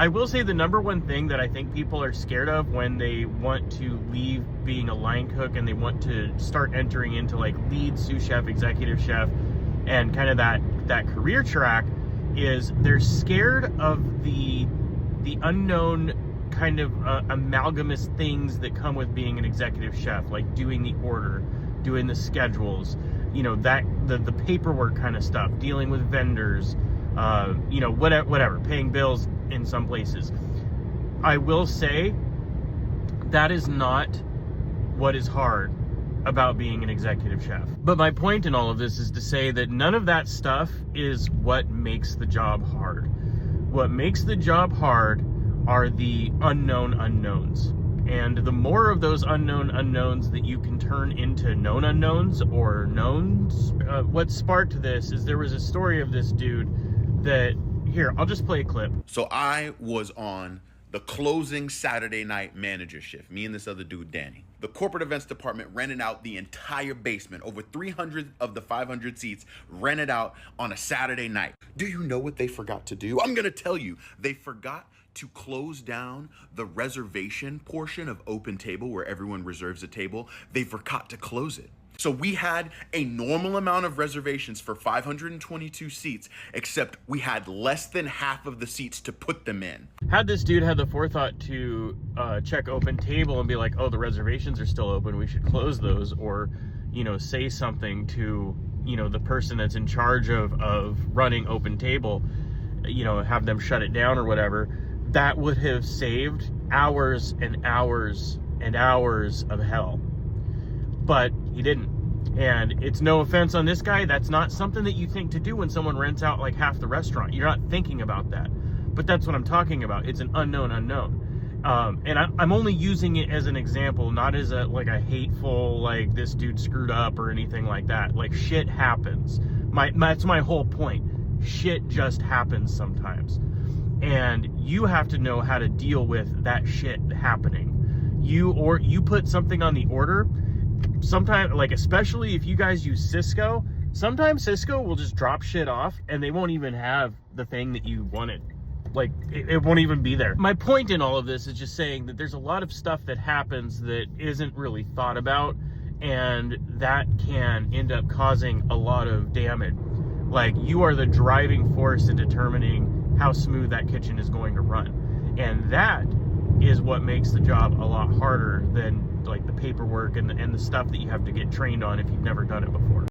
I will say the number one thing that I think people are scared of when they want to leave being a line cook and they want to start entering into like lead sous chef, executive chef, and kind of that career track is they're scared of the unknown kind of amalgamous things that come with being an executive chef, like doing the order, doing the schedules, you know, that the paperwork kind of stuff, dealing with vendors, you know, whatever, paying bills in some places. I will say that is not what is hard about being an executive chef. But my point in all of this is to say that none of that stuff is what makes the job hard. What makes the job hard are the unknown unknowns. And the more of those unknown unknowns that you can turn into known unknowns or knowns. What sparked this is there was a story of this dude that, here, I'll just play a clip. So I was on the closing Saturday night manager shift, me and this other dude, Danny. The corporate events department rented out the entire basement, over 300 of the 500 seats rented out on a Saturday night. Do you know what they forgot to do? I'm gonna tell you, they forgot to close down the reservation portion of Open Table where everyone reserves a table. They forgot to close it. So we had a normal amount of reservations for 522 seats, except we had less than half of the seats to put them in. Had this dude had the forethought to check Open Table and be like, oh, the reservations are still open, we should close those, or, you know, say something to, you know, the person that's in charge of running Open Table, you know, have them shut it down or whatever, that would have saved hours and hours and hours of hell. But he didn't. And it's no offense on this guy, that's not something that you think to do when someone rents out like half the restaurant. You're not thinking about that. But that's what I'm talking about. It's an unknown unknown. And I'm only using it as an example, not as a hateful, like, this dude screwed up or anything like that. Like, shit happens. That's my whole point. Shit just happens sometimes. And you have to know how to deal with that shit happening. You put something on the order, sometimes, like, especially if you guys use Cisco, sometimes Cisco will just drop shit off and they won't even have the thing that you wanted. Like, it won't even be there. My point in all of this is just saying that there's a lot of stuff that happens that isn't really thought about, and that can end up causing a lot of damage. Like, you are the driving force in determining how smooth that kitchen is going to run. And that is what makes the job a lot harder than like the paperwork and the stuff that you have to get trained on if you've never done it before.